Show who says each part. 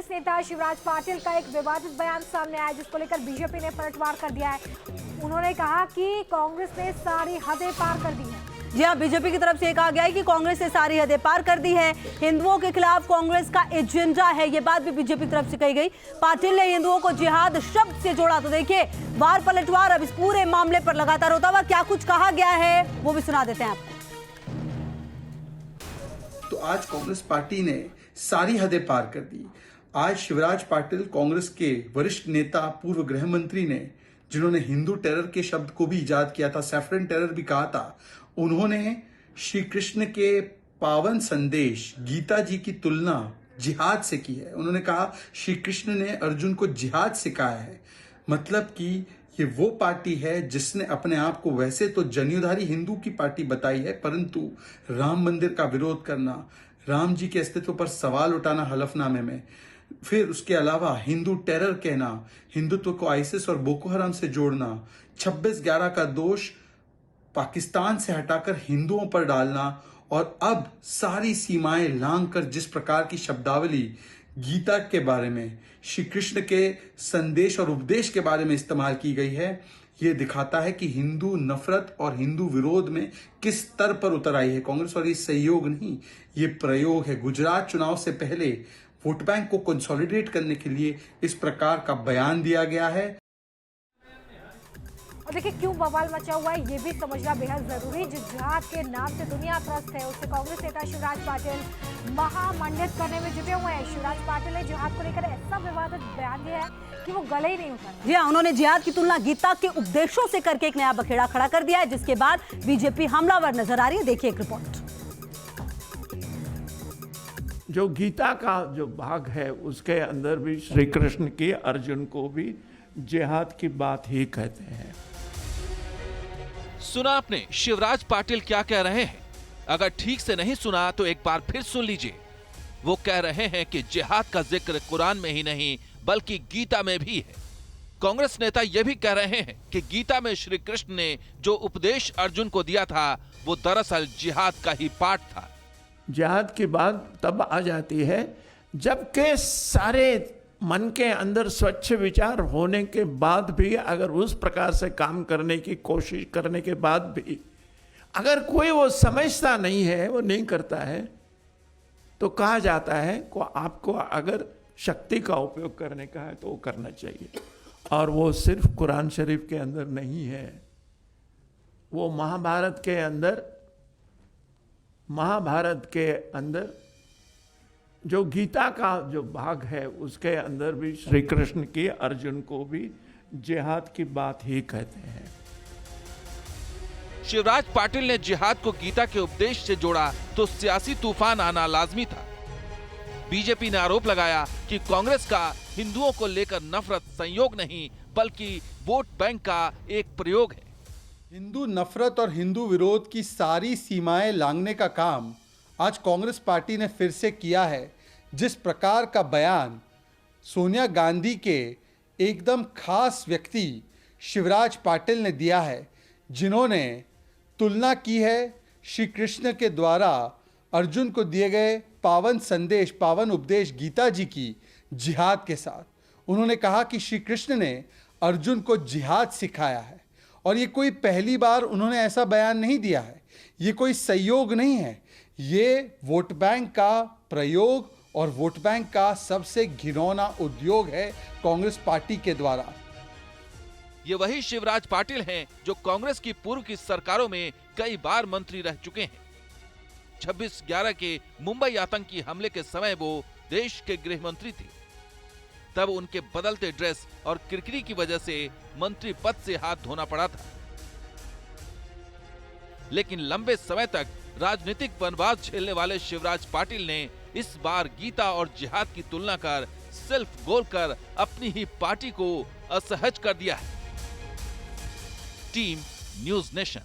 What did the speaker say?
Speaker 1: कांग्रेस नेता शिवराज पाटिल का एक विवादित बयान सामने आया, जिसको लेकर बीजेपी ने पलटवार कर दिया है। उन्होंने कहा कि कांग्रेस ने सारी हदें पार कर दी है।
Speaker 2: जी हाँ, बीजेपी की तरफ से कहा गया है कि कांग्रेस ने सारी हदें पार कर दी है। हिंदुओं के खिलाफ कांग्रेस का एजेंडा है, ये बात भी बीजेपी की तरफ से कही गई। पाटिल ने हिंदुओं को जिहाद शब्द से जोड़ा। तो देखिए, वार पलटवार अब इस पूरे मामले पर लगातार होता हुआ क्या कुछ कहा गया है वो भी सुना देते हैं आपको।
Speaker 3: तो आज कांग्रेस पार्टी ने सारी हदें पार कर दी। आज शिवराज पाटिल, कांग्रेस के वरिष्ठ नेता, पूर्व गृह मंत्री ने, जिन्होंने हिंदू टेरर के शब्द को भी इजाद किया था, सैफरन टेरर भी कहा था, उन्होंने श्री कृष्ण के पावन संदेश गीता जी की तुलना जिहाद से की है। उन्होंने कहा श्री कृष्ण ने अर्जुन को जिहाद सिखाया है। मतलब कि ये वो पार्टी है जिसने अपने आप को वैसे तो जनेऊधारी हिंदू की पार्टी बताई है, परंतु राम मंदिर का विरोध करना, राम जी के अस्तित्व पर सवाल उठाना हलफनामे में, फिर उसके अलावा हिंदू टेरर कहना, हिंदुत्व को आईसिस और बोको हराम से जोड़ना, 26/11 का दोष पाकिस्तान से हटाकर हिंदुओं पर डालना, और अब सारी सीमाएं लांघकर जिस प्रकार की शब्दावली गीता के बारे में, श्री कृष्ण के संदेश और उपदेश के बारे में इस्तेमाल की गई है, ये दिखाता है कि हिंदू नफरत और हिंदू विरोध में किस स्तर पर उतर आई है कांग्रेस। और ये सहयोग नहीं, ये प्रयोग है। गुजरात चुनाव से पहले वोट बैंक को कंसोलिडेट करने के लिए इस प्रकार का बयान दिया गया है।
Speaker 1: और देखिए, क्यों बवाल मचा हुआ है ये भी समझना बेहद जरूरी। जिस जिहाद के नाम से दुनिया त्रस्त है, उससे कांग्रेस नेता शिवराज पाटिल महामंडित करने में जुटे हुए हैं। शिवराज पाटिल ने जिहाद को लेकर ऐसा विवादित बयान दिया है कि वो गले ही नहीं उठा।
Speaker 2: जी हाँ, उन्होंने जिहाद की तुलना गीता के उपदेशों से करके एक नया बखेड़ा खड़ा कर दिया है, जिसके बाद बीजेपी हमलावर नजर आ रही है। देखिए एक रिपोर्ट।
Speaker 4: जो गीता का जो भाग है उसके अंदर भी श्री कृष्ण की अर्जुन को भी जिहाद की बात ही कहते हैं।
Speaker 5: सुना आपने शिवराज पाटिल क्या कह रहे हैं? अगर ठीक से नहीं सुना तो एक बार फिर सुन लीजिए। वो कह रहे हैं कि जिहाद का जिक्र कुरान में ही नहीं बल्कि गीता में भी है। कांग्रेस नेता यह भी कह रहे हैं कि गीता में श्री कृष्ण ने जो उपदेश अर्जुन को दिया था वो दरअसल जिहाद का ही पाठ था।
Speaker 4: जिहाद की बात तब आ जाती है जबकि सारे मन के अंदर स्वच्छ विचार होने के बाद भी, अगर उस प्रकार से काम करने की कोशिश करने के बाद भी अगर कोई वो समझता नहीं है, वो नहीं करता है, तो कहा जाता है को आपको अगर शक्ति का उपयोग करने का है तो वो करना चाहिए। और वो सिर्फ कुरान शरीफ के अंदर नहीं है, वो महाभारत के अंदर जो गीता का जो भाग है उसके अंदर भी श्री कृष्ण की अर्जुन को भी जिहाद की बात ही कहते हैं।
Speaker 5: शिवराज पाटिल ने जिहाद को गीता के उपदेश से जोड़ा तो सियासी तूफान आना लाजमी था। बीजेपी ने आरोप लगाया कि कांग्रेस का हिंदुओं को लेकर नफरत संयोग नहीं बल्कि वोट बैंक का एक प्रयोग है।
Speaker 3: हिंदू नफरत और हिंदू विरोध की सारी सीमाएं लांघने का काम आज कांग्रेस पार्टी ने फिर से किया है। जिस प्रकार का बयान सोनिया गांधी के एकदम खास व्यक्ति शिवराज पाटिल ने दिया है, जिन्होंने तुलना की है श्री कृष्ण के द्वारा अर्जुन को दिए गए पावन संदेश, पावन उपदेश गीता जी की जिहाद के साथ। उन्होंने कहा कि श्री कृष्ण ने अर्जुन को जिहाद सिखाया है। और ये कोई पहली बार उन्होंने ऐसा बयान नहीं दिया है, ये कोई संयोग नहीं है, ये वोट बैंक का प्रयोग और वोट बैंक का सबसे घिनौना उद्योग है कांग्रेस पार्टी के द्वारा।
Speaker 5: ये वही शिवराज पाटिल हैं जो कांग्रेस की पूर्व की सरकारों में कई बार मंत्री रह चुके हैं। 26/11 के मुंबई आतंकी हमले के समय वो देश के गृह मंत्री थे। तब उनके बदलते ड्रेस और किरकिरी की वजह से मंत्री पद से हाथ धोना पड़ा था। लेकिन लंबे समय तक राजनीतिक वनवास झेलने वाले शिवराज पाटिल ने इस बार गीता और जिहाद की तुलना कर सेल्फ गोल कर अपनी ही पार्टी को असहज कर दिया है। Team news nation.